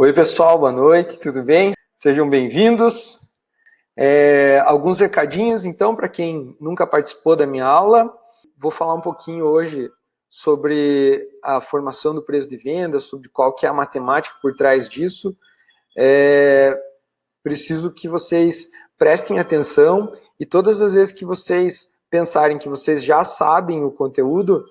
Oi pessoal, boa noite, tudo bem? Sejam bem-vindos. Alguns recadinhos então para quem nunca participou da minha aula. Vou falar um pouquinho hoje sobre a formação do preço de venda, sobre qual que é a matemática por trás disso. Preciso que vocês prestem atenção e todas as vezes que vocês pensarem que vocês já sabem o conteúdo,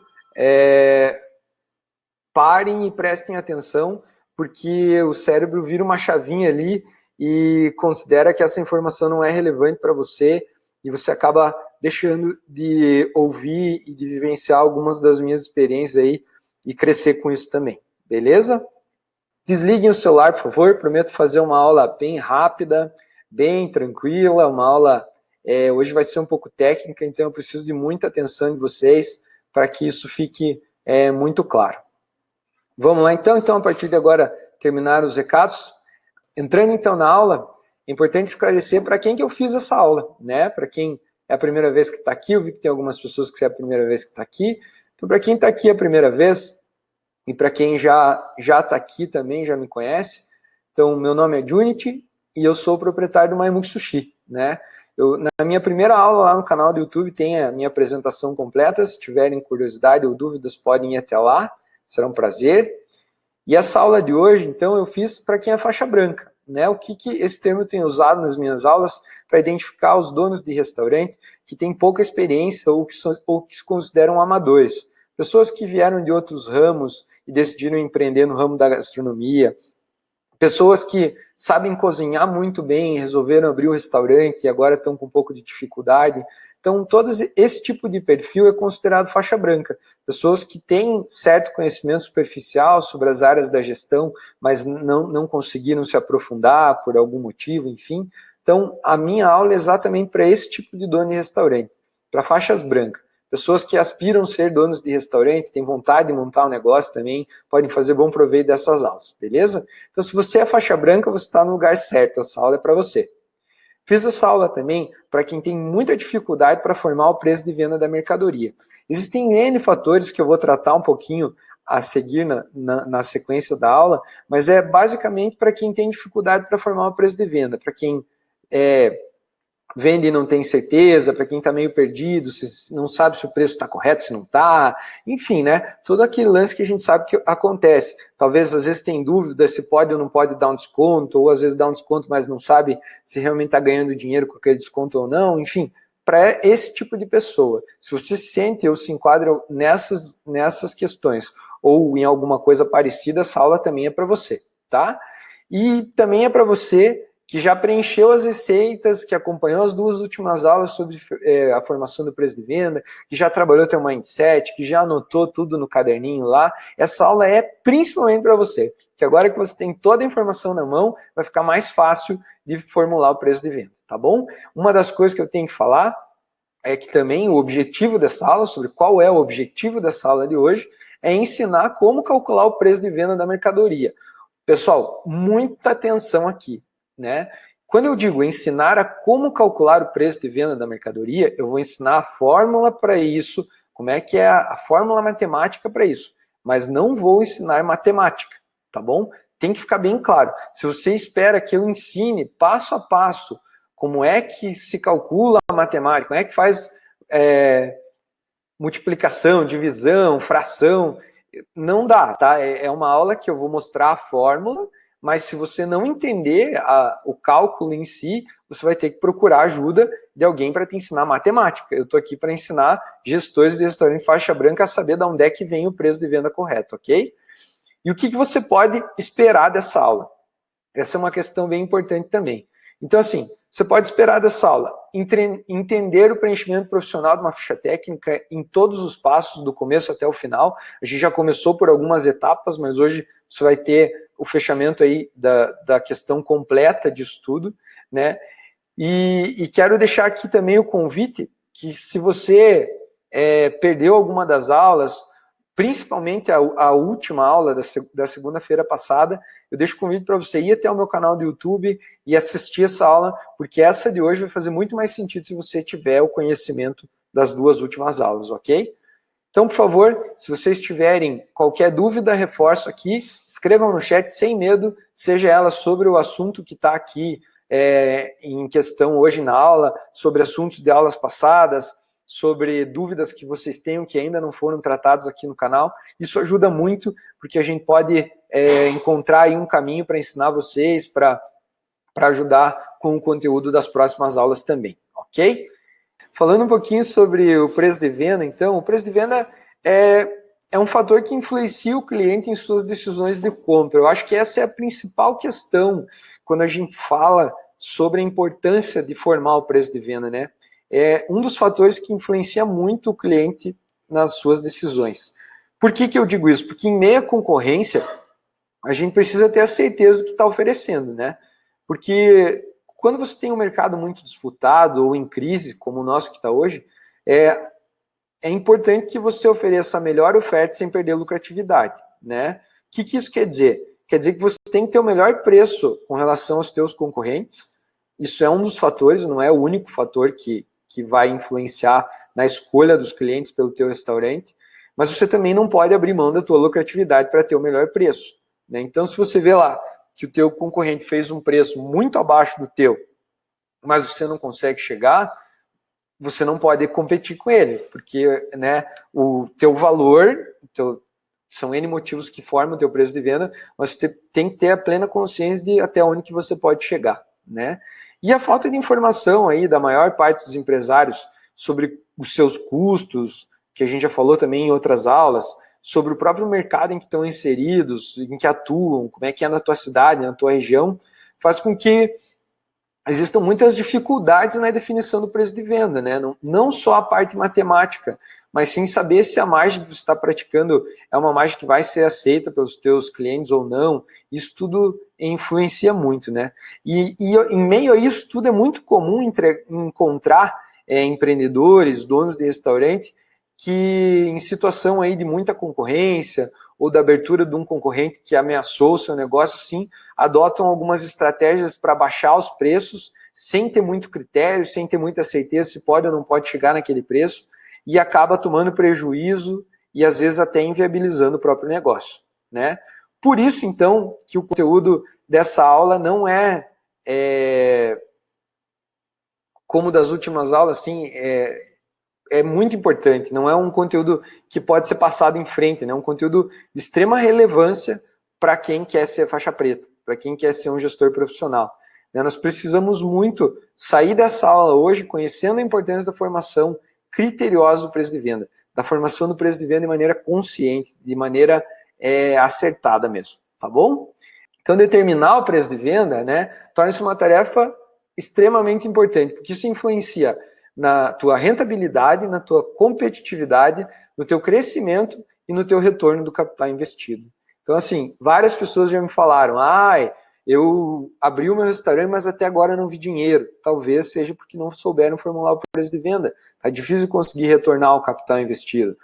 parem e prestem atenção, porque o cérebro vira uma chavinha ali e considera que essa informação não é relevante para você e você acaba deixando de ouvir e de vivenciar algumas das minhas experiências aí e crescer com isso também, beleza? Desliguem o celular, por favor, prometo fazer uma aula bem rápida, bem tranquila, uma aula, hoje vai ser um pouco técnica, então eu preciso de muita atenção de vocês para que isso fique muito claro. Vamos lá então, a partir de agora, terminar os recados. Entrando então na aula, é importante esclarecer para quem que eu fiz essa aula, né? Para quem é a primeira vez que está aqui, eu vi que tem algumas pessoas que é a primeira vez que está aqui. Então, para quem está aqui a primeira vez, e para quem já está aqui também, já me conhece, então, meu nome é Junity e eu sou o proprietário do Maimuki Sushi, né? Na minha primeira aula lá no canal do YouTube tem a minha apresentação completa, se tiverem curiosidade ou dúvidas podem ir até lá, será um prazer. E essa aula de hoje, então, eu fiz para quem é faixa branca, né? O que esse termo eu tenho usado nas minhas aulas para identificar os donos de restaurante que têm pouca experiência ou que se consideram amadores. Pessoas que vieram de outros ramos e decidiram empreender no ramo da gastronomia, pessoas que sabem cozinhar muito bem, resolveram abrir um restaurante e agora estão com um pouco de dificuldade. Então, todo esse tipo de perfil é considerado faixa branca. Pessoas que têm certo conhecimento superficial sobre as áreas da gestão, mas não conseguiram se aprofundar por algum motivo, enfim. Então, a minha aula é exatamente para esse tipo de dono de restaurante, para faixas brancas. Pessoas que aspiram a ser donos de restaurante, têm vontade de montar um negócio também, podem fazer bom proveito dessas aulas, beleza? Então, se você é faixa branca, você está no lugar certo, essa aula é para você. Fiz essa aula também para quem tem muita dificuldade para formar o preço de venda da mercadoria. Existem N fatores que eu vou tratar um pouquinho a seguir na sequência da aula, mas é basicamente para quem tem dificuldade para formar o preço de venda, para quem vende e não tem certeza, para quem está meio perdido, se não sabe se o preço está correto, se não está, enfim, né? Todo aquele lance que a gente sabe que acontece. Talvez, às vezes, tem dúvida se pode ou não pode dar um desconto, ou às vezes dá um desconto, mas não sabe se realmente está ganhando dinheiro com aquele desconto ou não, enfim. Para esse tipo de pessoa, se você se sente ou se enquadra nessas questões, ou em alguma coisa parecida, essa aula também é para você, tá? E também é para você que já preencheu as receitas, que acompanhou as 2 últimas aulas sobre a formação do preço de venda, que já trabalhou teu mindset, que já anotou tudo no caderninho lá. Essa aula é principalmente para você, que agora que você tem toda a informação na mão, vai ficar mais fácil de formular o preço de venda, tá bom? Uma das coisas que eu tenho que falar é que também o objetivo dessa aula, sobre qual é o objetivo dessa aula de hoje, é ensinar como calcular o preço de venda da mercadoria. Pessoal, muita atenção aqui, né? Quando eu digo ensinar a como calcular o preço de venda da mercadoria, eu vou ensinar a fórmula para isso, como é que é a fórmula matemática para isso, mas não vou ensinar matemática, tá bom? Tem que ficar bem claro. Se você espera que eu ensine passo a passo como é que se calcula a matemática, como é que faz multiplicação, divisão, fração, não dá, tá? É uma aula que eu vou mostrar a fórmula, mas se você não entender o cálculo em si, você vai ter que procurar ajuda de alguém para te ensinar matemática. Eu estou aqui para ensinar gestores de restaurante faixa branca a saber de onde é que vem o preço de venda correto, ok? E o que você pode esperar dessa aula? Essa é uma questão bem importante também. Então, assim, você pode esperar dessa aula entender o preenchimento profissional de uma ficha técnica em todos os passos, do começo até o final. A gente já começou por algumas etapas, mas hoje você vai ter o fechamento aí da questão completa disso tudo, né? E quero deixar aqui também o convite que se você perdeu alguma das aulas, principalmente a última aula da segunda-feira passada, eu deixo o convite para você ir até o meu canal do YouTube e assistir essa aula, porque essa de hoje vai fazer muito mais sentido se você tiver o conhecimento das 2 últimas aulas, ok? Então, por favor, se vocês tiverem qualquer dúvida, reforço aqui, escrevam no chat sem medo, seja ela sobre o assunto que está aqui em questão hoje na aula, sobre assuntos de aulas passadas, sobre dúvidas que vocês tenham que ainda não foram tratados aqui no canal. Isso ajuda muito, porque a gente pode encontrar aí um caminho para ensinar vocês, para ajudar com o conteúdo das próximas aulas também, ok? Falando um pouquinho sobre o preço de venda, então, o preço de venda é um fator que influencia o cliente em suas decisões de compra. Eu acho que essa é a principal questão quando a gente fala sobre a importância de formar o preço de venda, né? É um dos fatores que influencia muito o cliente nas suas decisões. Por que eu digo isso? Porque em meio à concorrência, a gente precisa ter a certeza do que está oferecendo, né? Porque quando você tem um mercado muito disputado ou em crise, como o nosso que está hoje, é importante que você ofereça a melhor oferta sem perder a lucratividade, né? O que isso quer dizer? Quer dizer que você tem que ter o melhor preço com relação aos teus concorrentes. Isso é um dos fatores, não é o único fator que vai influenciar na escolha dos clientes pelo teu restaurante, mas você também não pode abrir mão da tua lucratividade para ter o melhor preço, né? Então, se você vê lá que o teu concorrente fez um preço muito abaixo do teu, mas você não consegue chegar, você não pode competir com ele, porque, né, o teu valor, são N motivos que formam o teu preço de venda, mas você tem que ter a plena consciência de até onde que você pode chegar, né? E a falta de informação aí da maior parte dos empresários sobre os seus custos, que a gente já falou também em outras aulas, sobre o próprio mercado em que estão inseridos, em que atuam, como é que é na tua cidade, na tua região, faz com que existam muitas dificuldades na definição do preço de venda, né? Não só a parte matemática, mas sim saber se a margem que você está praticando é uma margem que vai ser aceita pelos teus clientes ou não. Isso tudo influencia muito, né? E em meio a isso tudo é muito comum encontrar empreendedores, donos de restaurante, que em situação aí de muita concorrência ou da abertura de um concorrente que ameaçou o seu negócio, sim, adotam algumas estratégias para baixar os preços, sem ter muito critério, sem ter muita certeza se pode ou não pode chegar naquele preço, e acaba tomando prejuízo e às vezes até inviabilizando o próprio negócio, né? Por isso, então, que o conteúdo dessa aula não é como das últimas aulas, assim, é muito importante, não é um conteúdo que pode ser passado em frente, né? É um conteúdo de extrema relevância para quem quer ser faixa preta, para quem quer ser um gestor profissional. Né? Nós precisamos muito sair dessa aula hoje conhecendo a importância da formação criteriosa do preço de venda, da formação do preço de venda de maneira consciente, de maneira acertada mesmo, tá bom? Então, determinar o preço de venda, né, torna-se uma tarefa extremamente importante, porque isso influencia na tua rentabilidade, na tua competitividade, no teu crescimento e no teu retorno do capital investido. Então, assim, várias pessoas já me falaram, eu abri o meu restaurante, mas até agora não vi dinheiro. Talvez seja porque não souberam formular o preço de venda. Tá difícil conseguir retornar o capital investido.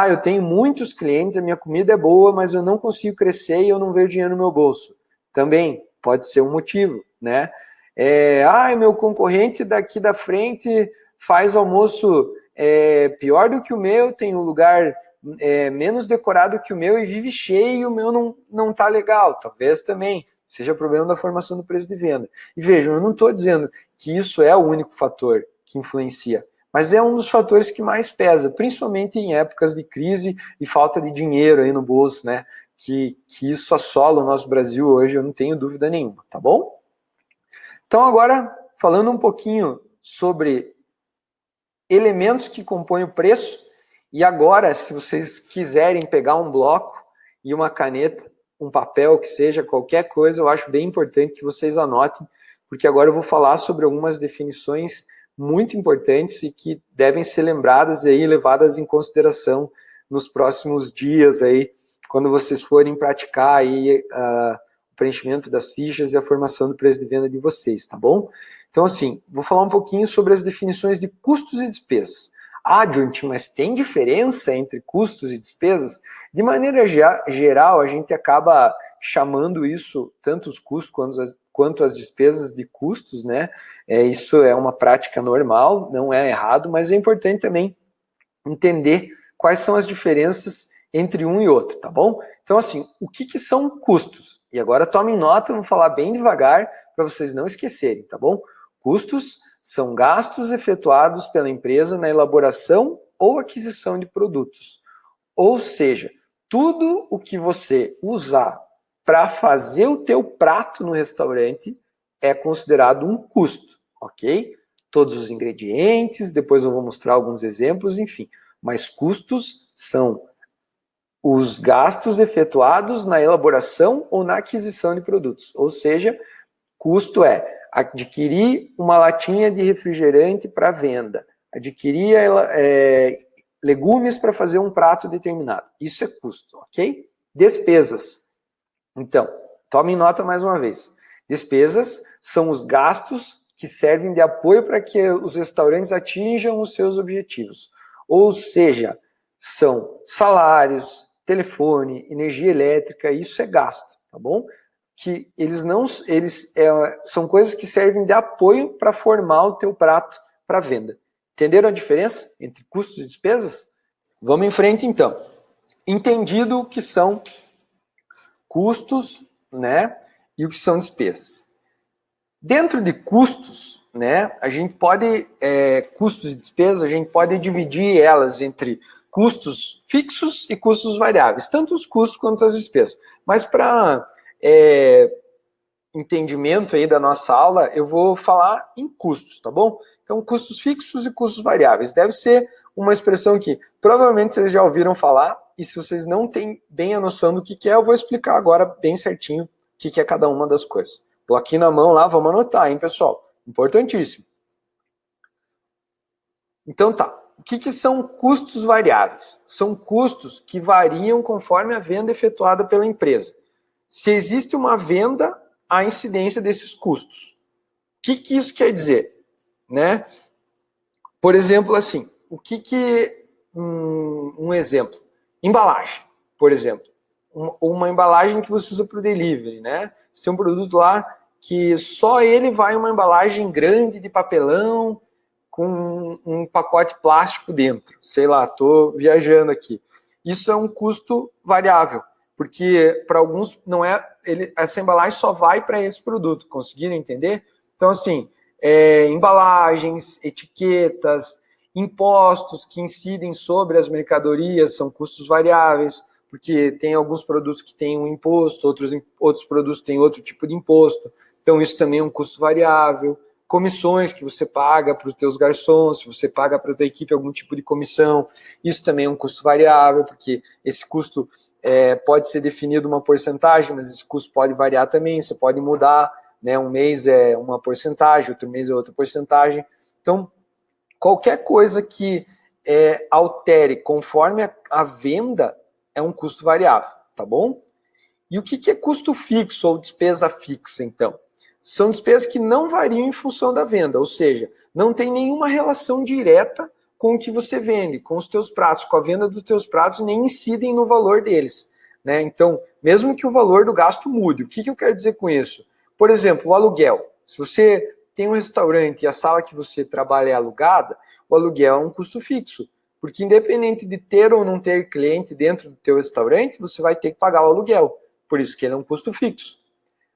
Eu tenho muitos clientes, a minha comida é boa, mas eu não consigo crescer e eu não vejo dinheiro no meu bolso. Também pode ser um motivo, né? Meu concorrente daqui da frente faz almoço pior do que o meu, tem um lugar menos decorado que o meu e vive cheio e o meu não tá legal. Talvez também seja problema da formação do preço de venda. E vejam, eu não estou dizendo que isso é o único fator que influencia, mas é um dos fatores que mais pesa, principalmente em épocas de crise e falta de dinheiro aí no bolso, né? Que isso assola o nosso Brasil hoje, eu não tenho dúvida nenhuma, tá bom? Então agora, falando um pouquinho sobre elementos que compõem o preço, e agora, se vocês quiserem pegar um bloco e uma caneta, um papel, que seja, qualquer coisa, eu acho bem importante que vocês anotem, porque agora eu vou falar sobre algumas definições muito importantes e que devem ser lembradas e levadas em consideração nos próximos dias, aí, quando vocês forem praticar aí, o preenchimento das fichas e a formação do preço de venda de vocês, tá bom? Então, assim, vou falar um pouquinho sobre as definições de custos e despesas. Adjunct, mas tem diferença entre custos e despesas? De maneira geral, a gente acaba chamando isso, tanto os custos quanto as despesas de custos, né? Isso é uma prática normal, não é errado, mas é importante também entender quais são as diferenças entre um e outro, tá bom? Então, assim, o que são custos? E agora tomem nota, vou falar bem devagar para vocês não esquecerem, tá bom? Custos são gastos efetuados pela empresa na elaboração ou aquisição de produtos. Ou seja, tudo o que você usar para fazer o teu prato no restaurante é considerado um custo, ok? Todos os ingredientes, depois eu vou mostrar alguns exemplos, enfim. Mas custos são os gastos efetuados na elaboração ou na aquisição de produtos. Ou seja, custo é adquirir uma latinha de refrigerante para venda, adquirir legumes para fazer um prato determinado. Isso é custo, ok? Despesas. Então, tomem nota mais uma vez. Despesas são os gastos que servem de apoio para que os restaurantes atinjam os seus objetivos. Ou seja, são salários, telefone, energia elétrica, isso é gasto, tá bom? Que são coisas que servem de apoio para formar o teu prato para venda. Entenderam a diferença entre custos e despesas? Vamos em frente então. Entendido o que são custos, né, e o que são despesas. Dentro de custos, né, a gente pode, custos e despesas, a gente pode dividir elas entre custos fixos e custos variáveis, tanto os custos quanto as despesas. Mas para entendimento aí da nossa aula, eu vou falar em custos, tá bom? Então, custos fixos e custos variáveis. Deve ser uma expressão que provavelmente vocês já ouviram falar, e se vocês não têm bem a noção do que é, eu vou explicar agora bem certinho o que é cada uma das coisas. Bloquinho na mão lá, vamos anotar, hein, pessoal? Importantíssimo. Então tá, o que são custos variáveis? São custos que variam conforme a venda efetuada pela empresa. Se existe uma venda, a incidência desses custos. O que isso quer dizer? Né? Por exemplo, assim, um exemplo, embalagem, por exemplo, uma embalagem que você usa para o delivery, né? Você tem um produto lá que só ele vai uma embalagem grande de papelão com um pacote plástico dentro. Sei lá, estou viajando aqui. Isso é um custo variável, porque para alguns não é, essa embalagem só vai para esse produto. Conseguiram entender? Então, assim, embalagens, etiquetas, impostos que incidem sobre as mercadorias são custos variáveis, porque tem alguns produtos que têm um imposto, outros produtos têm outro tipo de imposto. Então, isso também é um custo variável. Comissões que você paga para os teus garçons, se você paga para a tua equipe algum tipo de comissão, isso também é um custo variável, porque esse custo pode ser definido uma porcentagem, mas esse custo pode variar também, você pode mudar, né? Um mês é uma porcentagem, outro mês é outra porcentagem. Então, qualquer coisa que altere conforme a venda é um custo variável, tá bom? E o que é custo fixo ou despesa fixa, então? São despesas que não variam em função da venda, ou seja, não tem nenhuma relação direta com o que você vende, com os teus pratos, com a venda dos teus pratos, nem incidem no valor deles, né? Então, mesmo que o valor do gasto mude, o que eu quero dizer com isso? Por exemplo, o aluguel. Se você tem um restaurante e a sala que você trabalha é alugada, o aluguel é um custo fixo, porque independente de ter ou não ter cliente dentro do teu restaurante, você vai ter que pagar o aluguel, por isso que ele é um custo fixo.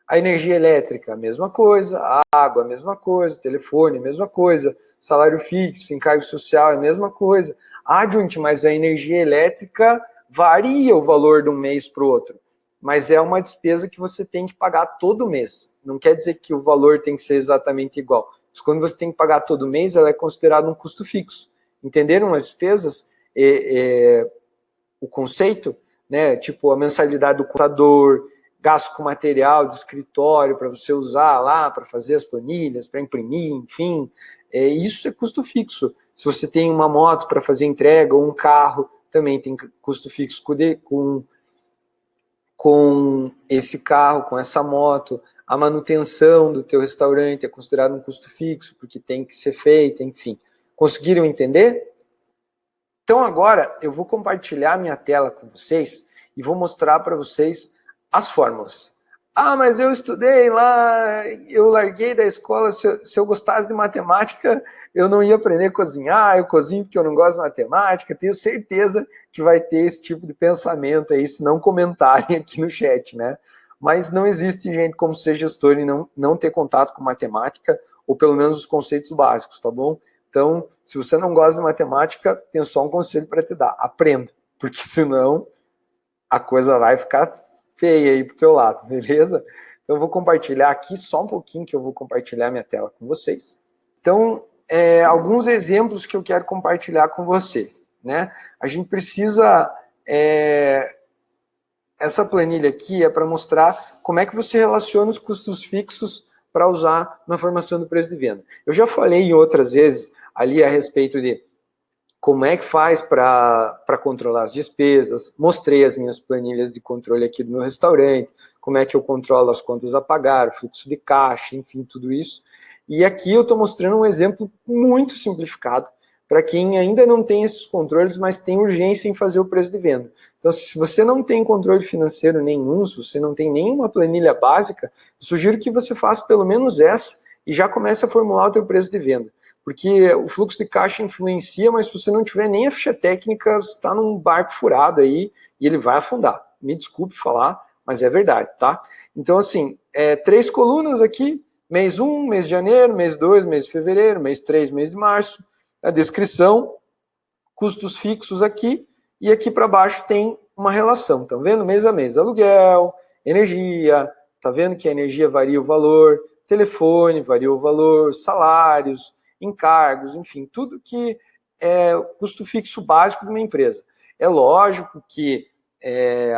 A energia elétrica, a mesma coisa, a água, a mesma coisa, telefone, a mesma coisa, salário fixo, encargo social, a mesma coisa. Adjunct, mas a energia elétrica varia o valor de um mês para o outro, mas é uma despesa que você tem que pagar todo mês. Não quer dizer que o valor tem que ser exatamente igual. Mas quando você tem que pagar todo mês, ela é considerada um custo fixo. Entenderam as despesas? O conceito, né? Tipo a mensalidade do contador, gasto com material de escritório para você usar lá, para fazer as planilhas, para imprimir, enfim. Isso é custo fixo. Se você tem uma moto para fazer entrega ou um carro, também tem custo fixo com esse carro, com essa moto. A manutenção do teu restaurante é considerado um custo fixo, porque tem que ser feita, enfim. Conseguiram entender? Então agora eu vou compartilhar minha tela com vocês e vou mostrar para vocês as fórmulas. Ah, mas eu estudei lá, eu larguei da escola, se eu gostasse de matemática, eu não ia aprender a cozinhar, eu cozinho porque eu não gosto de matemática. Tenho certeza que vai ter esse tipo de pensamento aí, se não comentarem aqui no chat, né? Mas não existe gente como ser gestor e não ter contato com matemática, ou pelo menos os conceitos básicos, tá bom? Então, se você não gosta de matemática, tenho só um conselho para te dar, aprenda, porque senão a coisa vai ficar feia aí pro teu lado, beleza? Então eu vou compartilhar aqui só um pouquinho, que eu vou compartilhar minha tela com vocês. Então, alguns exemplos que eu quero compartilhar com vocês, né? A gente precisa... essa planilha aqui é para mostrar como é que você relaciona os custos fixos para usar na formação do preço de venda. Eu já falei em outras vezes ali a respeito de como é que faz para controlar as despesas, mostrei as minhas planilhas de controle aqui do meu restaurante, como é que eu controlo as contas a pagar, fluxo de caixa, enfim, tudo isso. E aqui eu estou mostrando um exemplo muito simplificado para quem ainda não tem esses controles, mas tem urgência em fazer o preço de venda. Então, se você não tem controle financeiro nenhum, se você não tem nenhuma planilha básica, sugiro que você faça pelo menos essa e já comece a formular o teu preço de venda. Porque o fluxo de caixa influencia, mas se você não tiver nem a ficha técnica, você está num barco furado aí e ele vai afundar. Me desculpe falar, mas é verdade, tá? Então, assim, 3 colunas aqui, mês 1, mês de janeiro, mês 2, mês de fevereiro, mês 3, mês de março, a descrição, custos fixos aqui, e aqui para baixo tem uma relação, estão vendo? Mês a mês, aluguel, energia, tá vendo que a energia varia o valor, telefone varia o valor, salários, encargos, enfim, tudo que é o custo fixo básico de uma empresa. É lógico que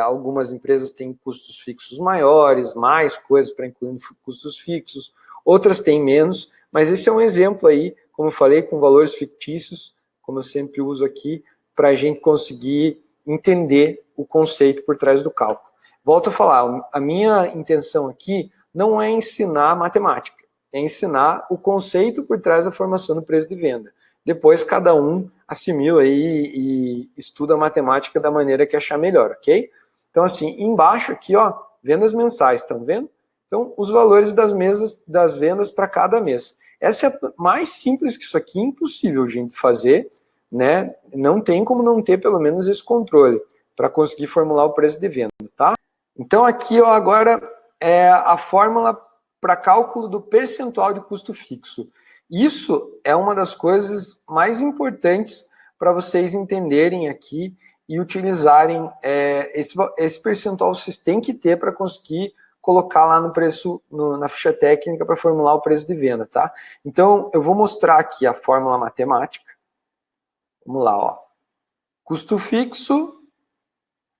algumas empresas têm custos fixos maiores, mais coisas para incluir custos fixos, outras têm menos, mas esse é um exemplo aí, como eu falei, com valores fictícios, como eu sempre uso aqui, para a gente conseguir entender o conceito por trás do cálculo. Volto a falar, a minha intenção aqui não é ensinar matemática, é ensinar o conceito por trás da formação do preço de venda. Depois cada um assimila e estuda a matemática da maneira que achar melhor, ok? Então assim, embaixo aqui, ó, vendas mensais, estão vendo? Então, os valores das vendas para cada mês. Essa é mais simples que isso aqui, impossível, gente, fazer, né? Não tem como não ter pelo menos esse controle para conseguir formular o preço de venda, tá? Então aqui, ó, agora é a fórmula para cálculo do percentual de custo fixo. Isso é uma das coisas mais importantes para vocês entenderem aqui e utilizarem esse percentual vocês têm que ter para conseguir colocar lá no preço, na ficha técnica para formular o preço de venda, tá? Então, eu vou mostrar aqui a fórmula matemática. Vamos lá, ó. Custo fixo,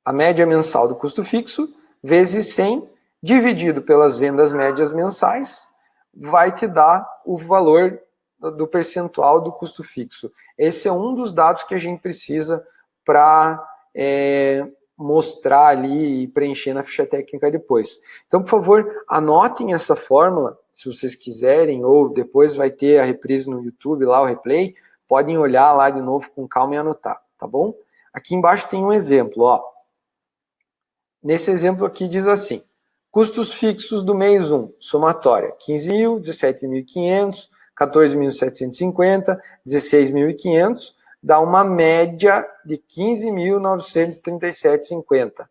a média mensal do custo fixo, vezes 100, dividido pelas vendas médias mensais, vai te dar o valor do percentual do custo fixo. Esse é um dos dados que a gente precisa para mostrar ali e preencher na ficha técnica depois. Então, por favor, anotem essa fórmula, se vocês quiserem, ou depois vai ter a reprise no YouTube, lá o replay, podem olhar lá de novo com calma e anotar, tá bom? Aqui embaixo tem um exemplo, ó. Nesse exemplo aqui diz assim, custos fixos do mês 1, somatória, 15.000, 17.500, 14.750, 16.500, dá uma média de 15.937,50.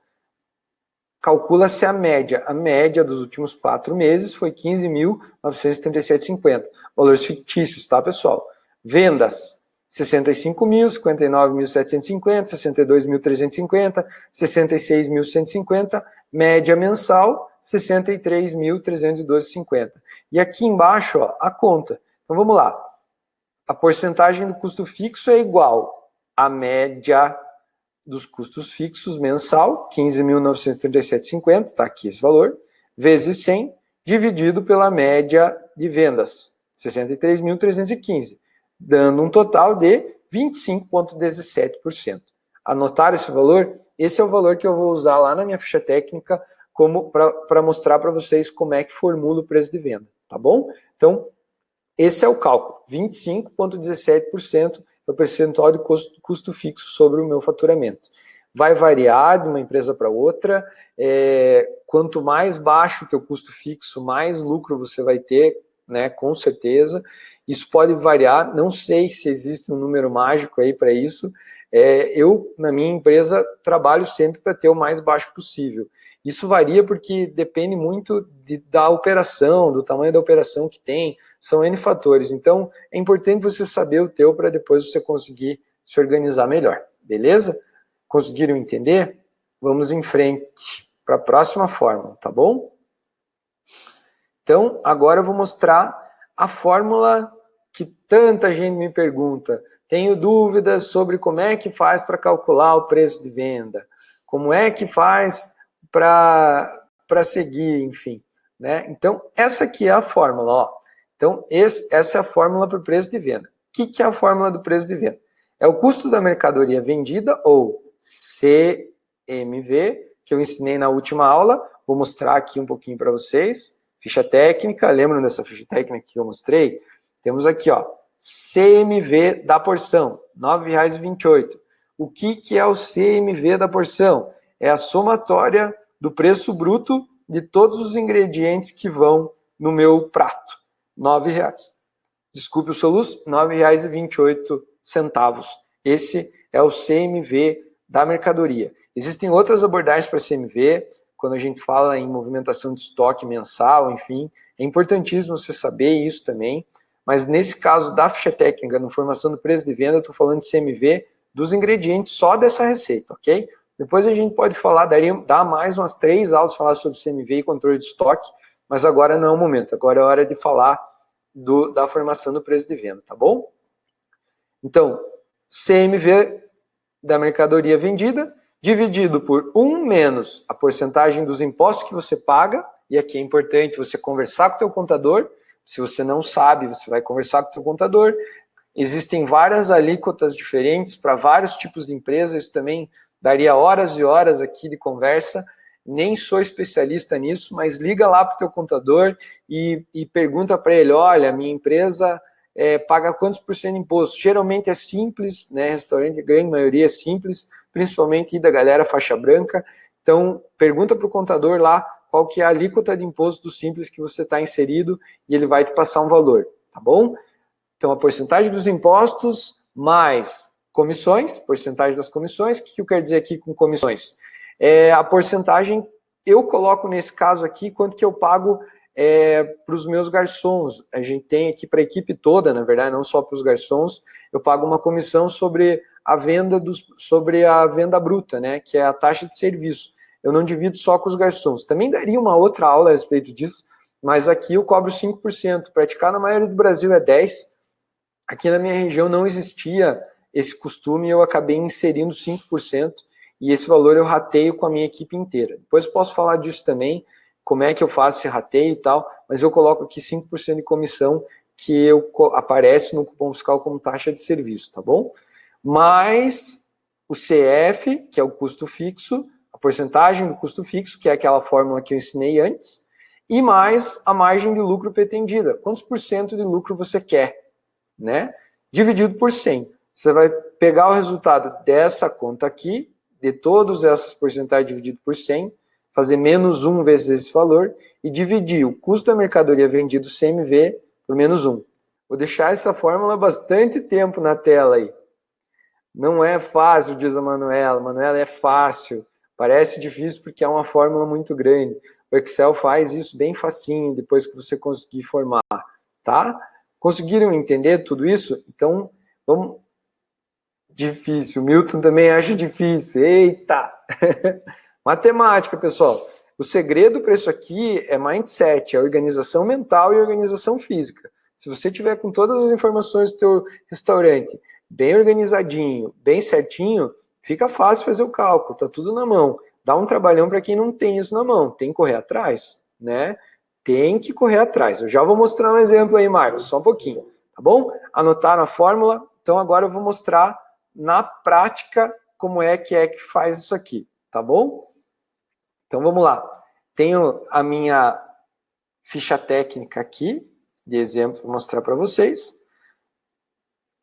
Calcula-se a média. A média dos últimos 4 meses foi 15.937,50. Valores fictícios, tá, pessoal? Vendas, 65.000, 59.750, 62.350, 66.150, média mensal, 63.312,50. E aqui embaixo, ó, a conta. Então vamos lá. A porcentagem do custo fixo é igual à média dos custos fixos mensal, 15.937,50, tá aqui esse valor, vezes 100, dividido pela média de vendas, 63.315, dando um total de 25,17%. Anotaram esse valor? Esse é o valor que eu vou usar lá na minha ficha técnica para mostrar para vocês como é que formula o preço de venda, tá bom? Então, esse é o cálculo, 25,17% é o percentual de custo fixo sobre o meu faturamento. vai variar de uma empresa para outra. Quanto mais baixo o teu custo fixo, mais lucro você vai ter, né, com certeza. Isso pode variar, não sei se existe um número mágico aí para isso. Eu, na minha empresa, trabalho sempre para ter o mais baixo possível. Isso varia porque depende muito da operação, do tamanho da operação que tem, são N fatores. Então, é importante você saber o teu para depois você conseguir se organizar melhor, beleza? Conseguiram entender? Vamos em frente para a próxima fórmula, tá bom? Então, agora eu vou mostrar a fórmula que tanta gente me pergunta. Tenho dúvidas sobre como é que faz para calcular o preço de venda, como é que faz para seguir, enfim. Né? Então, essa aqui é a fórmula. Ó. Então, essa é a fórmula para o preço de venda. O que é a fórmula do preço de venda? É o custo da mercadoria vendida, ou CMV, que eu ensinei na última aula. Vou mostrar aqui um pouquinho para vocês. Ficha técnica, lembram dessa ficha técnica que eu mostrei? Temos aqui, ó, CMV da porção, R$ 9,28. O que é o CMV da porção? É a somatória do preço bruto de todos os ingredientes que vão no meu prato. R$ 9,00. Desculpe o soluço, R$ 9,28. Esse é o CMV da mercadoria. Existem outras abordagens para CMV, quando a gente fala em movimentação de estoque mensal, enfim, é importantíssimo você saber isso também, mas nesse caso da ficha técnica, na formação do preço de venda, eu estou falando de CMV dos ingredientes só dessa receita, ok? Depois a gente pode falar, dar mais umas 3 aulas falar sobre CMV e controle de estoque, mas agora não é o momento, agora é hora de falar da formação do preço de venda, tá bom? Então, CMV da mercadoria vendida, dividido por 1 menos a porcentagem dos impostos que você paga, e aqui é importante você conversar com o teu contador, se você não sabe, você vai conversar com o teu contador. Existem várias alíquotas diferentes para vários tipos de empresas, isso também daria horas e horas aqui de conversa, nem sou especialista nisso, mas liga lá para o teu contador e pergunta para ele, olha, minha empresa paga quantos por cento de imposto? Geralmente é simples, né? Restaurante, a grande maioria é simples, principalmente da galera faixa branca. Então, pergunta para o contador lá qual que é a alíquota de imposto do simples que você está inserido e ele vai te passar um valor, tá bom? Então, a porcentagem dos impostos mais comissões, porcentagem das comissões. O que eu quero dizer aqui com comissões? A porcentagem, eu coloco nesse caso aqui, quanto que eu pago para os meus garçons. A gente tem aqui para a equipe toda, na verdade, não só para os garçons, eu pago uma comissão sobre a venda bruta, né, que é a taxa de serviço. Eu não divido só com os garçons. Também daria uma outra aula a respeito disso, mas aqui eu cobro 5%. Praticar na maioria do Brasil é 10%. Aqui na minha região não existia esse costume e eu acabei inserindo 5%, e esse valor eu rateio com a minha equipe inteira. Depois eu posso falar disso também, como é que eu faço esse rateio e tal, mas eu coloco aqui 5% de comissão que aparece no cupom fiscal como taxa de serviço, tá bom? Mais o CF, que é o custo fixo, a porcentagem do custo fixo, que é aquela fórmula que eu ensinei antes, e mais a margem de lucro pretendida. Quantos por cento de lucro você quer, né? Dividido por 100. Você vai pegar o resultado dessa conta aqui, de todas essas porcentagens dividido por 100, fazer menos 1 vezes esse valor e dividir o custo da mercadoria vendido CMV por menos 1. Vou deixar essa fórmula bastante tempo na tela aí. Não é fácil, diz a Manuela. Manuela, é fácil. Parece difícil porque é uma fórmula muito grande. O Excel faz isso bem facinho depois que você conseguir formar, tá? Conseguiram entender tudo isso? Então, vamos... Difícil. O Milton também acha difícil. Eita! Matemática, pessoal. O segredo para isso aqui é mindset, é organização mental e organização física. Se você tiver com todas as informações do teu restaurante bem organizadinho, bem certinho, fica fácil fazer o cálculo, tá tudo na mão. Dá um trabalhão para quem não tem isso na mão, tem que correr atrás, né? Tem que correr atrás. Eu já vou mostrar um exemplo aí, Marcos, só um pouquinho, tá bom? Anotaram a fórmula? Então agora eu vou mostrar na prática como é que faz isso aqui, tá bom? Então vamos lá. Tenho a minha ficha técnica aqui, de exemplo, vou mostrar para vocês.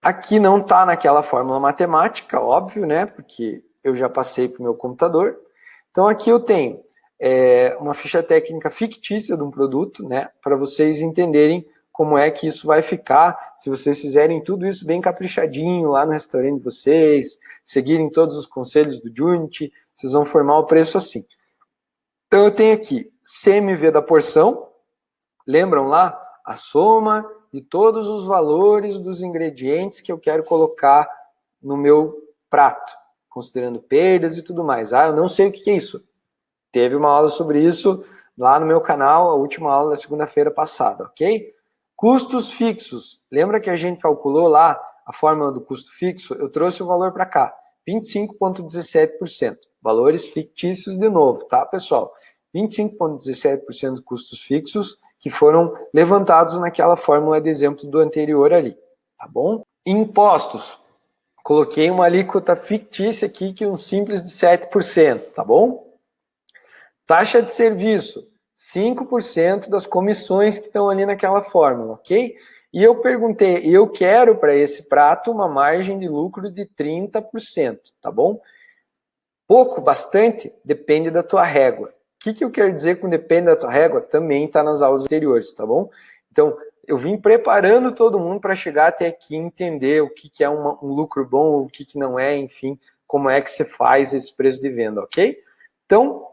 Aqui não está naquela fórmula matemática, óbvio, né? Porque eu já passei para o meu computador. Então aqui eu tenho uma ficha técnica fictícia de um produto, né, para vocês entenderem como é que isso vai ficar, se vocês fizerem tudo isso bem caprichadinho lá no restaurante de vocês, seguirem todos os conselhos do Unity, vocês vão formar o preço assim. Então eu tenho aqui CMV da porção, lembram lá? A soma de todos os valores dos ingredientes que eu quero colocar no meu prato, considerando perdas e tudo mais. Ah, eu não sei o que é isso. Teve uma aula sobre isso lá no meu canal, a última aula da segunda-feira passada, ok? Custos fixos. Lembra que a gente calculou lá a fórmula do custo fixo? Eu trouxe o valor para cá, 25,17%. Valores fictícios de novo, tá, pessoal? 25,17% dos custos fixos que foram levantados naquela fórmula de exemplo do anterior ali, tá bom? Impostos. Coloquei uma alíquota fictícia aqui, que é um simples de 7%, tá bom? Taxa de serviço, 5% das comissões que estão ali naquela fórmula, ok? E eu perguntei, eu quero para esse prato uma margem de lucro de 30%, tá bom? Pouco, bastante, depende da tua régua. O que eu quero dizer com depende da tua régua? Também está nas aulas anteriores, tá bom? Então, eu vim preparando todo mundo para chegar até aqui e entender o que é um lucro bom, o que não é, enfim, como é que você faz esse preço de venda, ok? Então,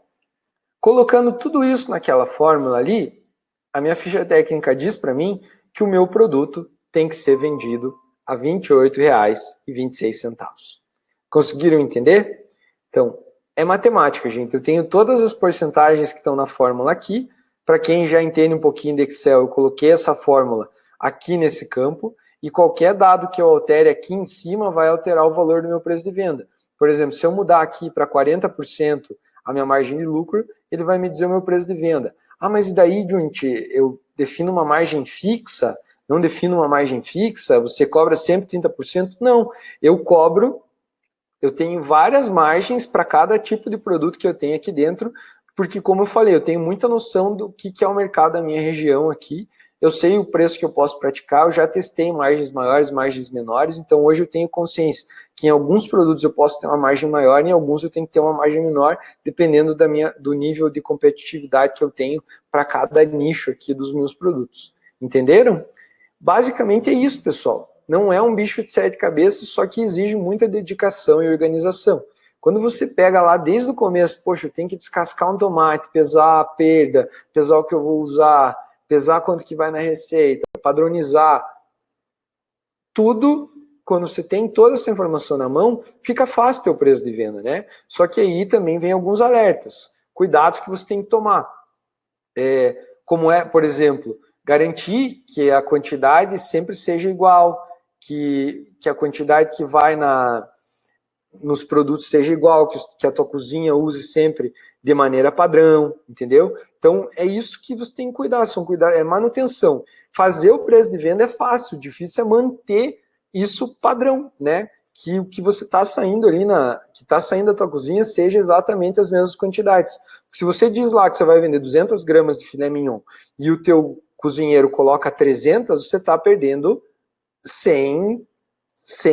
colocando tudo isso naquela fórmula ali, a minha ficha técnica diz para mim que o meu produto tem que ser vendido a R$ 28,26. Conseguiram entender? Então, é matemática, gente. Eu tenho todas as porcentagens que estão na fórmula aqui. Para quem já entende um pouquinho de Excel, eu coloquei essa fórmula aqui nesse campo e qualquer dado que eu altere aqui em cima vai alterar o valor do meu preço de venda. Por exemplo, se eu mudar aqui para 40% a minha margem de lucro, ele vai me dizer o meu preço de venda. Ah, mas e daí, Junti, eu defino uma margem fixa? Não defino uma margem fixa? Você cobra sempre 30%? Não, eu tenho várias margens para cada tipo de produto que eu tenho aqui dentro, porque, como eu falei, eu tenho muita noção do que é o mercado da minha região aqui, eu sei o preço que eu posso praticar, eu já testei margens maiores, margens menores, então hoje eu tenho consciência que em alguns produtos eu posso ter uma margem maior, em alguns eu tenho que ter uma margem menor, dependendo do nível de competitividade que eu tenho para cada nicho aqui dos meus produtos. Entenderam? Basicamente é isso, pessoal. Não é um bicho de sete cabeças, só que exige muita dedicação e organização. Quando você pega lá desde o começo, poxa, eu tenho que descascar um tomate, pesar a perda, pesar o que eu vou usar, pesar quanto que vai na receita, padronizar, tudo, quando você tem toda essa informação na mão, fica fácil ter o preço de venda, né? Só que aí também vem alguns alertas, cuidados que você tem que tomar. Como é, por exemplo, garantir que a quantidade sempre seja igual, que a quantidade que vai nos produtos seja igual, que a tua cozinha use sempre de maneira padrão, entendeu? Então, é isso que você tem que cuidar, é manutenção. Fazer o preço de venda é fácil, difícil é manter isso padrão, né? Que o que você está saindo ali, que está saindo da tua cozinha, seja exatamente as mesmas quantidades. Se você diz lá que você vai vender 200 gramas de filé mignon e o teu cozinheiro coloca 300, você está perdendo 100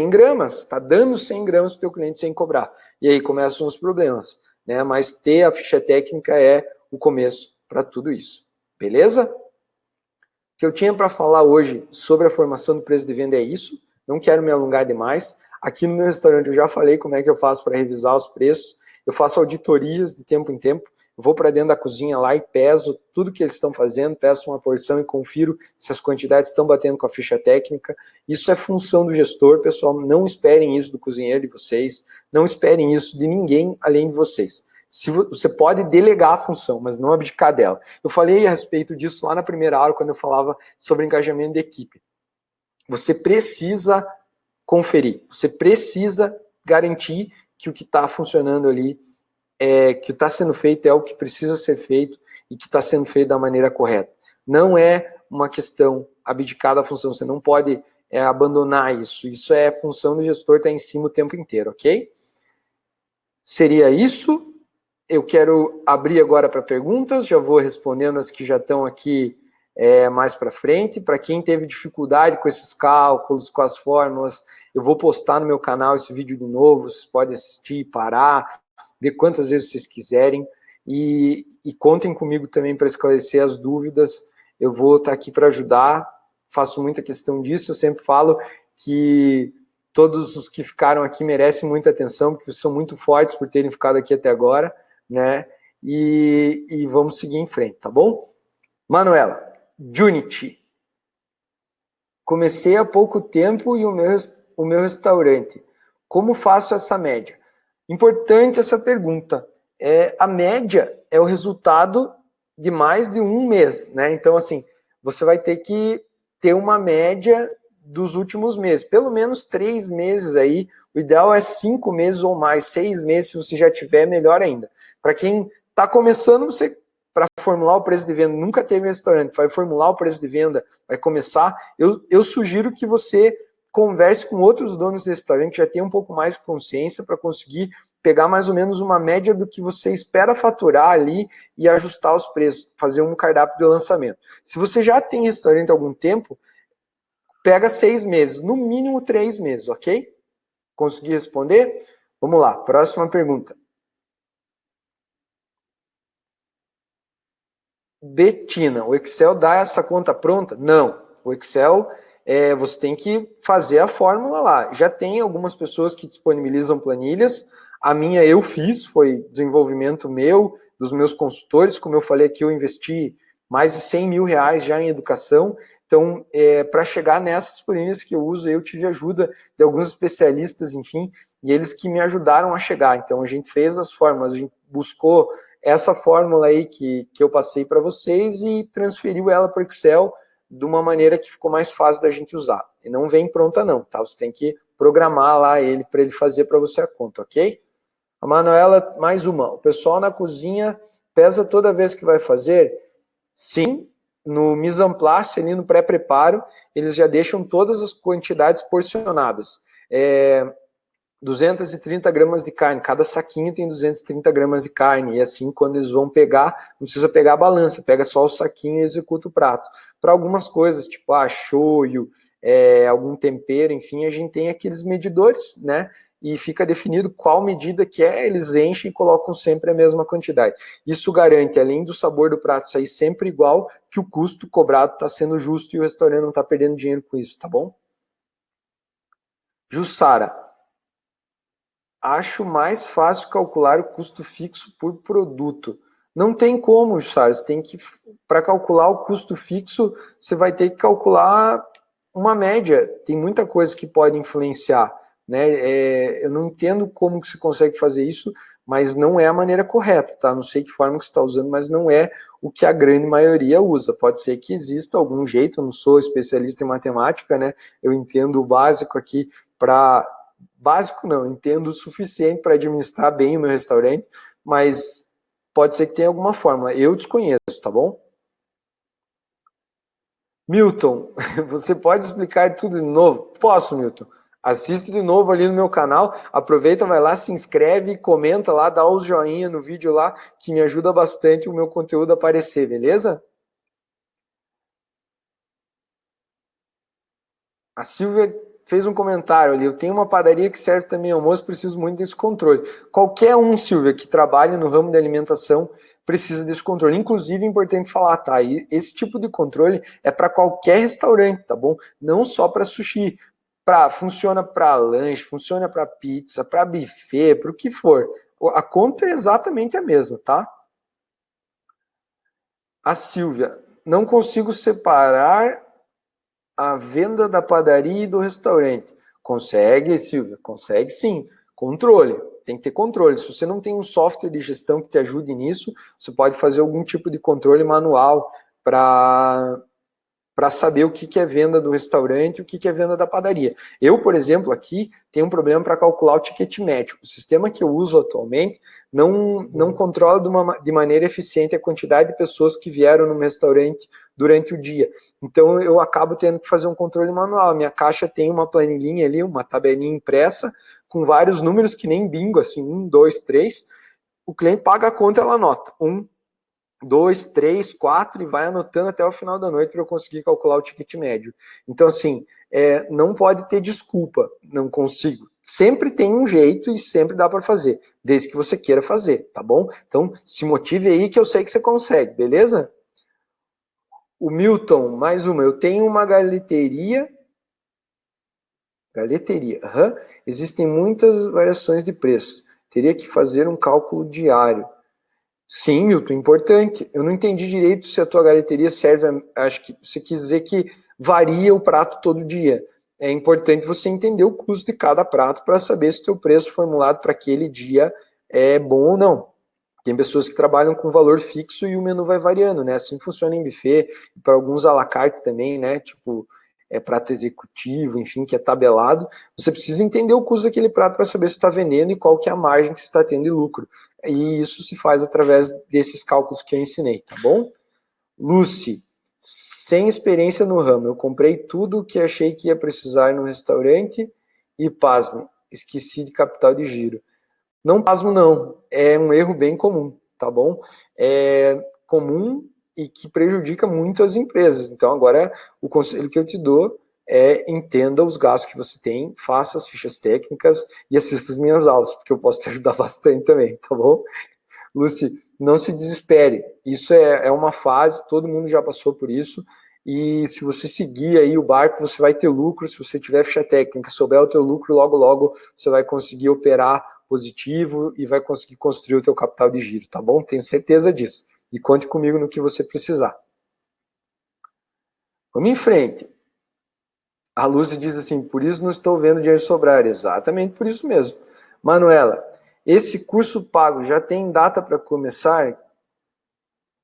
gramas, está dando 100 gramas para o teu cliente sem cobrar. E aí começam os problemas, né? Mas ter a ficha técnica é o começo para tudo isso. Beleza? O que eu tinha para falar hoje sobre a formação do preço de venda é isso. Não quero me alongar demais. Aqui no meu restaurante eu já falei como é que eu faço para revisar os preços. Eu faço auditorias de tempo em tempo. Eu vou para dentro da cozinha lá e peso tudo que eles estão fazendo, peço uma porção e confiro se as quantidades estão batendo com a ficha técnica. Isso é função do gestor, pessoal. Não esperem isso do cozinheiro de vocês. Não esperem isso de ninguém além de vocês. Você pode delegar a função, mas não abdicar dela. Eu falei a respeito disso lá na primeira aula, quando eu falava sobre engajamento de equipe. Você precisa conferir, você precisa garantir que o que está funcionando ali, que está sendo feito é o que precisa ser feito e que está sendo feito da maneira correta. Não é uma questão abdicar da função, você não pode abandonar isso. Isso é função do gestor estar em cima o tempo inteiro, ok? Seria isso. Eu quero abrir agora para perguntas, já vou respondendo as que já estão aqui mais para frente. Para quem teve dificuldade com esses cálculos, com as fórmulas, Eu vou postar no meu canal esse vídeo de novo, vocês podem assistir, parar, ver quantas vezes vocês quiserem, e contem comigo também para esclarecer as dúvidas. Eu vou estar aqui para ajudar, faço muita questão disso, eu sempre falo que todos os que ficaram aqui merecem muita atenção, porque são muito fortes por terem ficado aqui até agora, né? E vamos seguir em frente, tá bom? Manuela, Junity. Comecei há pouco tempo e o meu restaurante. Como faço essa média? Importante essa pergunta. A média é o resultado de mais de um mês, né? Então, assim, você vai ter que ter uma média dos últimos meses, pelo menos 3 meses aí. O ideal é 5 meses ou mais, 6 meses, se você já tiver, melhor ainda. Para quem está começando, você, para formular o preço de venda, nunca teve restaurante, vai formular o preço de venda, vai começar, eu sugiro que você converse com outros donos de restaurante, já tenha um pouco mais de consciência para conseguir pegar mais ou menos uma média do que você espera faturar ali e ajustar os preços, fazer um cardápio de lançamento. Se você já tem restaurante há algum tempo, pega 6 meses, no mínimo 3 meses, ok? Consegui responder? Vamos lá, próxima pergunta. Betina, o Excel dá essa conta pronta? Não, o Excel, você tem que fazer a fórmula lá. Já tem algumas pessoas que disponibilizam planilhas, a minha eu fiz, foi desenvolvimento meu, dos meus consultores, como eu falei aqui, eu investi mais de 100 mil reais já em educação, então, para chegar nessas planilhas que eu uso, eu tive ajuda de alguns especialistas, enfim, e eles que me ajudaram a chegar. Então, a gente fez as fórmulas, a gente buscou essa fórmula aí que eu passei para vocês e transferiu ela para o Excel de uma maneira que ficou mais fácil da gente usar. E não vem pronta não, tá? Você tem que programar lá ele para ele fazer para você a conta, ok? A Manuela, mais uma. O pessoal na cozinha pesa toda vez que vai fazer? Sim, no mise en place, ali no pré-preparo, eles já deixam todas as quantidades porcionadas. 230 gramas de carne, cada saquinho tem 230 gramas de carne, e assim quando eles vão pegar, não precisa pegar a balança, pega só o saquinho e executa o prato. Para algumas coisas, tipo shoyu, algum tempero, enfim, a gente tem aqueles medidores, né, e fica definido qual medida que eles enchem e colocam sempre a mesma quantidade. Isso garante, além do sabor do prato sair sempre igual, que o custo cobrado está sendo justo e o restaurante não está perdendo dinheiro com isso, tá bom? Jussara, acho mais fácil calcular o custo fixo por produto. Não tem como, Jussara, você tem que, para calcular o custo fixo, você vai ter que calcular uma média. Tem muita coisa que pode influenciar, né? Eu não entendo como que você consegue fazer isso, mas não é a maneira correta, tá? Não sei que forma que você está usando, mas não é o que a grande maioria usa. Pode ser que exista algum jeito, eu não sou especialista em matemática, né? Eu entendo o básico aqui para... Básico não, entendo o suficiente para administrar bem o meu restaurante, mas pode ser que tenha alguma fórmula. Eu desconheço, tá bom? Milton, você pode explicar tudo de novo? Posso, Milton. Assiste de novo ali no meu canal, aproveita, vai lá, se inscreve, comenta lá, dá os joinha no vídeo lá, que me ajuda bastante o meu conteúdo a aparecer, beleza? A Silvia fez um comentário ali, eu tenho uma padaria que serve também almoço, preciso muito desse controle. Qualquer um, Silvia, que trabalhe no ramo de alimentação precisa desse controle. Inclusive, é importante falar, tá? Esse tipo de controle é para qualquer restaurante, tá bom? Não só para sushi. Funciona para lanche, funciona para pizza, para buffet, para o que for. A conta é exatamente a mesma, tá? A Silvia, não consigo separar a venda da padaria e do restaurante. Consegue, Silvia? Consegue sim. Controle. Tem que ter controle. Se você não tem um software de gestão que te ajude nisso, você pode fazer algum tipo de controle manual para saber o que é venda do restaurante e o que é venda da padaria. Eu, por exemplo, aqui tenho um problema para calcular o ticket médio. O sistema que eu uso atualmente não controla de maneira eficiente a quantidade de pessoas que vieram no restaurante durante o dia. Então, eu acabo tendo que fazer um controle manual. A minha caixa tem uma planilhinha ali, uma tabelinha impressa, com vários números que nem bingo, assim, 1, 2, 3. O cliente paga a conta, ela anota 1, 2, 3, 4 e vai anotando até o final da noite para eu conseguir calcular o ticket médio. Então, assim, não pode ter desculpa, não consigo. Sempre tem um jeito e sempre dá para fazer, desde que você queira fazer, tá bom? Então, se motive aí que eu sei que você consegue, beleza? O Milton, mais uma. Eu tenho uma galeteria. Uhum. Existem muitas variações de preço. Teria que fazer um cálculo diário. Sim, Milton, importante. Eu não entendi direito se a tua galeteria serve, acho que você quis dizer que varia o prato todo dia. É importante você entender o custo de cada prato para saber se o teu preço formulado para aquele dia é bom ou não. Tem pessoas que trabalham com valor fixo e o menu vai variando, né? Assim funciona em buffet, para alguns à la carte também, né? Tipo, prato executivo, enfim, que é tabelado. Você precisa entender o custo daquele prato para saber se está vendendo e qual que é a margem que você está tendo de lucro. E isso se faz através desses cálculos que eu ensinei, tá bom? Lucy, sem experiência no ramo, eu comprei tudo o que achei que ia precisar no restaurante e, pasme, esqueci de capital de giro. Não pasmo, não. É um erro bem comum, tá bom? É comum e que prejudica muito as empresas. Então, agora, o conselho que eu te dou é entenda os gastos que você tem, faça as fichas técnicas e assista as minhas aulas, porque eu posso te ajudar bastante também, tá bom? Lucy, não se desespere. Isso é uma fase, todo mundo já passou por isso. E se você seguir aí o barco, você vai ter lucro. Se você tiver ficha técnica, souber o teu lucro, logo, logo você vai conseguir operar positivo e vai conseguir construir o teu capital de giro, tá bom? Tenho certeza disso. E conte comigo no que você precisar. Vamos em frente. A Lúcia diz assim, por isso não estou vendo dinheiro sobrar. Exatamente por isso mesmo. Manuela, esse curso pago já tem data para começar?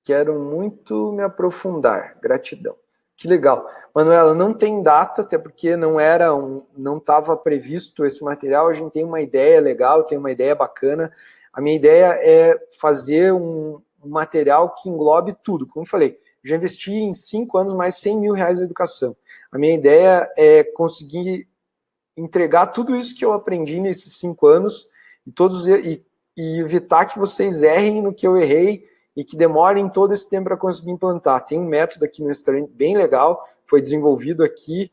Quero muito me aprofundar. Gratidão. Que legal. Manuela, não tem data, até porque não estava previsto esse material. A gente tem uma ideia legal, tem uma ideia bacana. A minha ideia é fazer um material que englobe tudo. Como eu falei, já investi em 5 anos mais 100 mil reais em educação. A minha ideia é conseguir entregar tudo isso que eu aprendi nesses 5 anos e evitar que vocês errem no que eu errei e que demorem todo esse tempo para conseguir implantar. Tem um método aqui no restaurante bem legal, foi desenvolvido aqui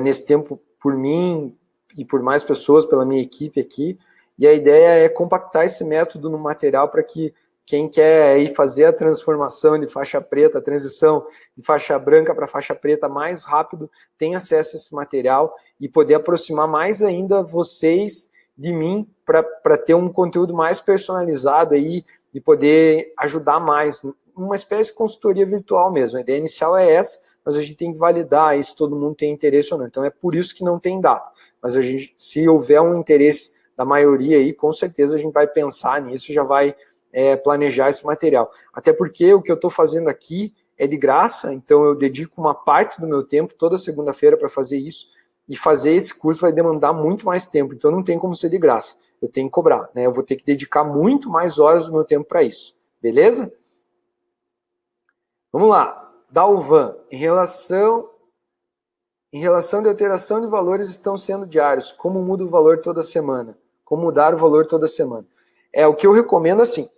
nesse tempo por mim e por mais pessoas, pela minha equipe aqui, e a ideia é compactar esse método no material para que quem quer ir fazer a transformação de faixa preta, a transição de faixa branca para faixa preta mais rápido, tenha acesso a esse material e poder aproximar mais ainda vocês de mim para ter um conteúdo mais personalizado aí e poder ajudar mais, uma espécie de consultoria virtual mesmo. A ideia inicial é essa, mas a gente tem que validar aí se todo mundo tem interesse ou não. Então é por isso que não tem data. Mas a gente, se houver um interesse da maioria aí, com certeza a gente vai pensar nisso e já vai planejar esse material. Até porque o que eu estou fazendo aqui é de graça, então eu dedico uma parte do meu tempo toda segunda-feira para fazer isso, e fazer esse curso vai demandar muito mais tempo, então não tem como ser de graça. Eu tenho que cobrar, né? Eu vou ter que dedicar muito mais horas do meu tempo para isso. Beleza? Vamos lá. Dalvan, em relação de alteração de valores estão sendo diários, como muda o valor toda semana? Como mudar o valor toda semana? O que eu recomendo, assim,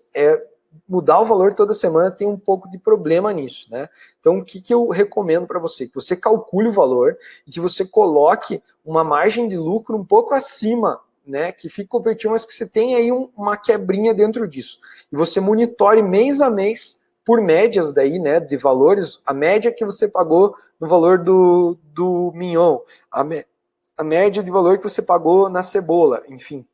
mudar o valor toda semana tem um pouco de problema nisso, né? Então, o que eu recomendo para você? Que você calcule o valor e que você coloque uma margem de lucro um pouco acima, né? Que fique competitivo, mas que você tenha aí uma quebrinha dentro disso. E você monitore mês a mês por médias daí, né, de valores, a média que você pagou no valor do mignon, a média de valor que você pagou na cebola, enfim.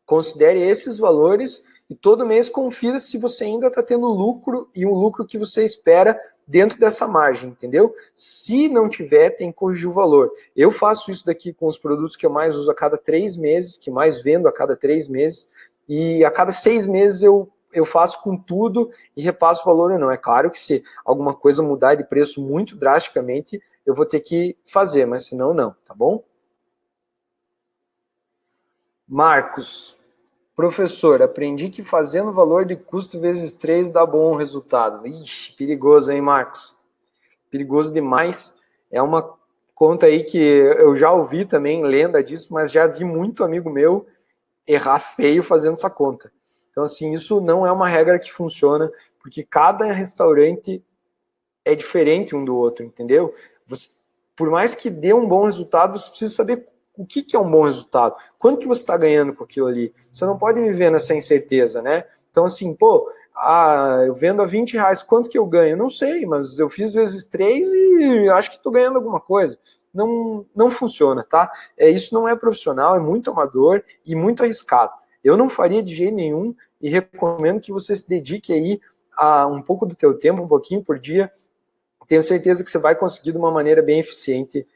Considere esses valores e todo mês confira se você ainda está tendo lucro e um lucro que você espera dentro dessa margem, entendeu? Se não tiver, tem que corrigir o valor. Eu faço isso daqui com os produtos que eu mais uso a cada 3 meses, que mais vendo a cada 3 meses, e a cada 6 meses eu faço com tudo e repasso o valor ou não. É claro que se alguma coisa mudar de preço muito drasticamente, eu vou ter que fazer, mas senão não, tá bom? Marcos, professor, aprendi que fazendo valor de custo vezes 3 dá bom resultado. Ixi, perigoso, hein, Marcos? Perigoso demais. É uma conta aí que eu já ouvi também, lenda disso, mas já vi muito amigo meu errar feio fazendo essa conta. Então, assim, isso não é uma regra que funciona. porque cada restaurante é diferente um do outro, entendeu? Você, por mais que dê um bom resultado, você precisa saber o que é um bom resultado, quanto que você está ganhando com aquilo ali. Você não pode viver nessa incerteza, né? Então, assim, pô, eu vendo a R$20, quanto que eu ganho? Não sei, mas eu fiz vezes 3 e acho que estou ganhando alguma coisa. Não funciona, tá? Isso não é profissional, é muito amador e muito arriscado. Eu não faria de jeito nenhum e recomendo que você se dedique aí a um pouco do teu tempo, um pouquinho por dia. Tenho certeza que você vai conseguir de uma maneira bem eficiente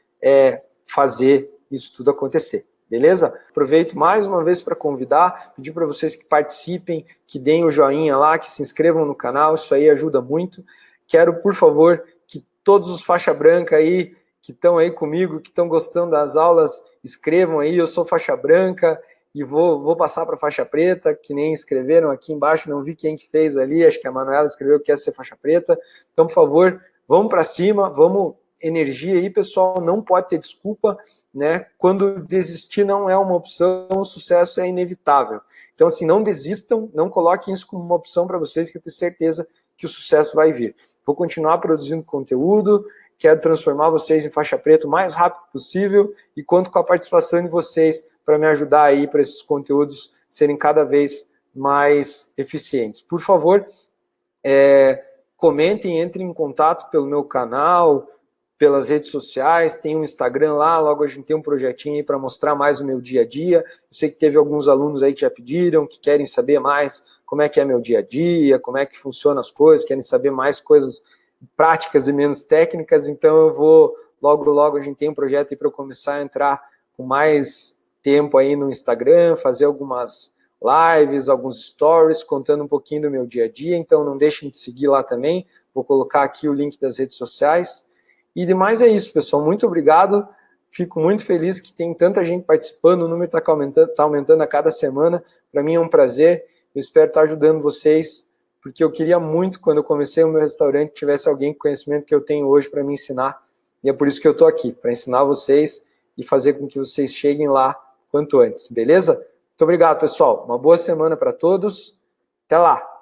fazer isso tudo acontecer. Beleza? Aproveito mais uma vez para convidar, pedir para vocês que participem, que deem o joinha lá, que se inscrevam no canal, isso aí ajuda muito. Quero, por favor, que todos os faixa branca aí, que estão aí comigo, que estão gostando das aulas, escrevam aí, eu sou faixa branca e vou passar para faixa preta, que nem escreveram aqui embaixo, não vi quem que fez ali, acho que a Manuela escreveu que quer ser faixa preta. Então, por favor, vamos para cima, vamos energia aí, pessoal, não pode ter desculpa, né? Quando desistir não é uma opção, o sucesso é inevitável. Então, assim, não desistam, não coloquem isso como uma opção para vocês, que eu tenho certeza que o sucesso vai vir. Vou continuar produzindo conteúdo, quero transformar vocês em faixa preta o mais rápido possível e conto com a participação de vocês para me ajudar aí para esses conteúdos serem cada vez mais eficientes. Por favor, comentem, entrem em contato pelo meu canal, pelas redes sociais, tem um Instagram lá, logo a gente tem um projetinho aí para mostrar mais o meu dia a dia. Eu sei que teve alguns alunos aí que já pediram, que querem saber mais como é que é meu dia a dia, como é que funcionam as coisas, querem saber mais coisas práticas e menos técnicas, então eu vou, logo a gente tem um projeto aí para eu começar a entrar com mais tempo aí no Instagram, fazer algumas lives, alguns stories, contando um pouquinho do meu dia a dia, então não deixem de seguir lá também, vou colocar aqui o link das redes sociais. E demais é isso, pessoal. Muito obrigado. Fico muito feliz que tem tanta gente participando. O número está aumentando a cada semana. Para mim é um prazer. Eu espero estar ajudando vocês, porque eu queria muito, quando eu comecei o meu restaurante, que tivesse alguém com o conhecimento que eu tenho hoje para me ensinar. E é por isso que eu estou aqui, para ensinar vocês e fazer com que vocês cheguem lá quanto antes. Beleza? Muito obrigado, pessoal. Uma boa semana para todos. Até lá.